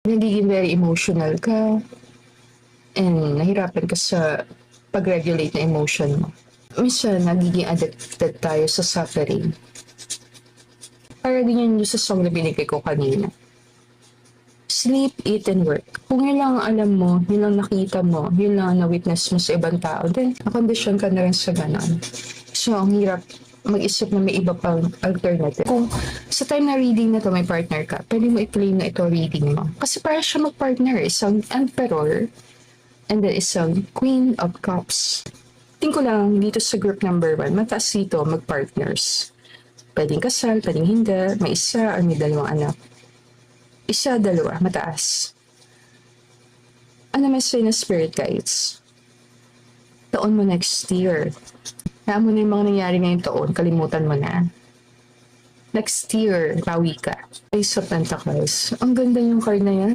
Nagiging very emotional ka and nahirapan ka sa pag-regulate na emotion mo. Minsan, nagiging addicted tayo sa suffering. Para din yun sa song na binigay ko kanina. Sleep, eat, and work. Kung yun lang ang alam mo, yun lang nakita mo, yun lang ang na-witness mo sa ibang tao, then nakondisyon ka na rin sa ganon. So, ang hirap mag-isip na may iba pang alternative. Kung sa time na reading na to may partner ka, pwede mo i-claim na ito reading mo. Kasi para siya mag-partner, isang emperor, and then isang queen of cups. Tingin ko lang dito sa group number 1, mataas dito mag-partners. Pwedeng kasal, pwedeng hindi, may isa or may dalawang anak. Isa, dalawa, mataas. Ano may say na spirit guides? Taon mo next year. Kaya mo na yung mga nangyari ngayong taon, kalimutan mo na. Next year, bawi ka. Ace of Pentacles. Ang ganda yung card na yan.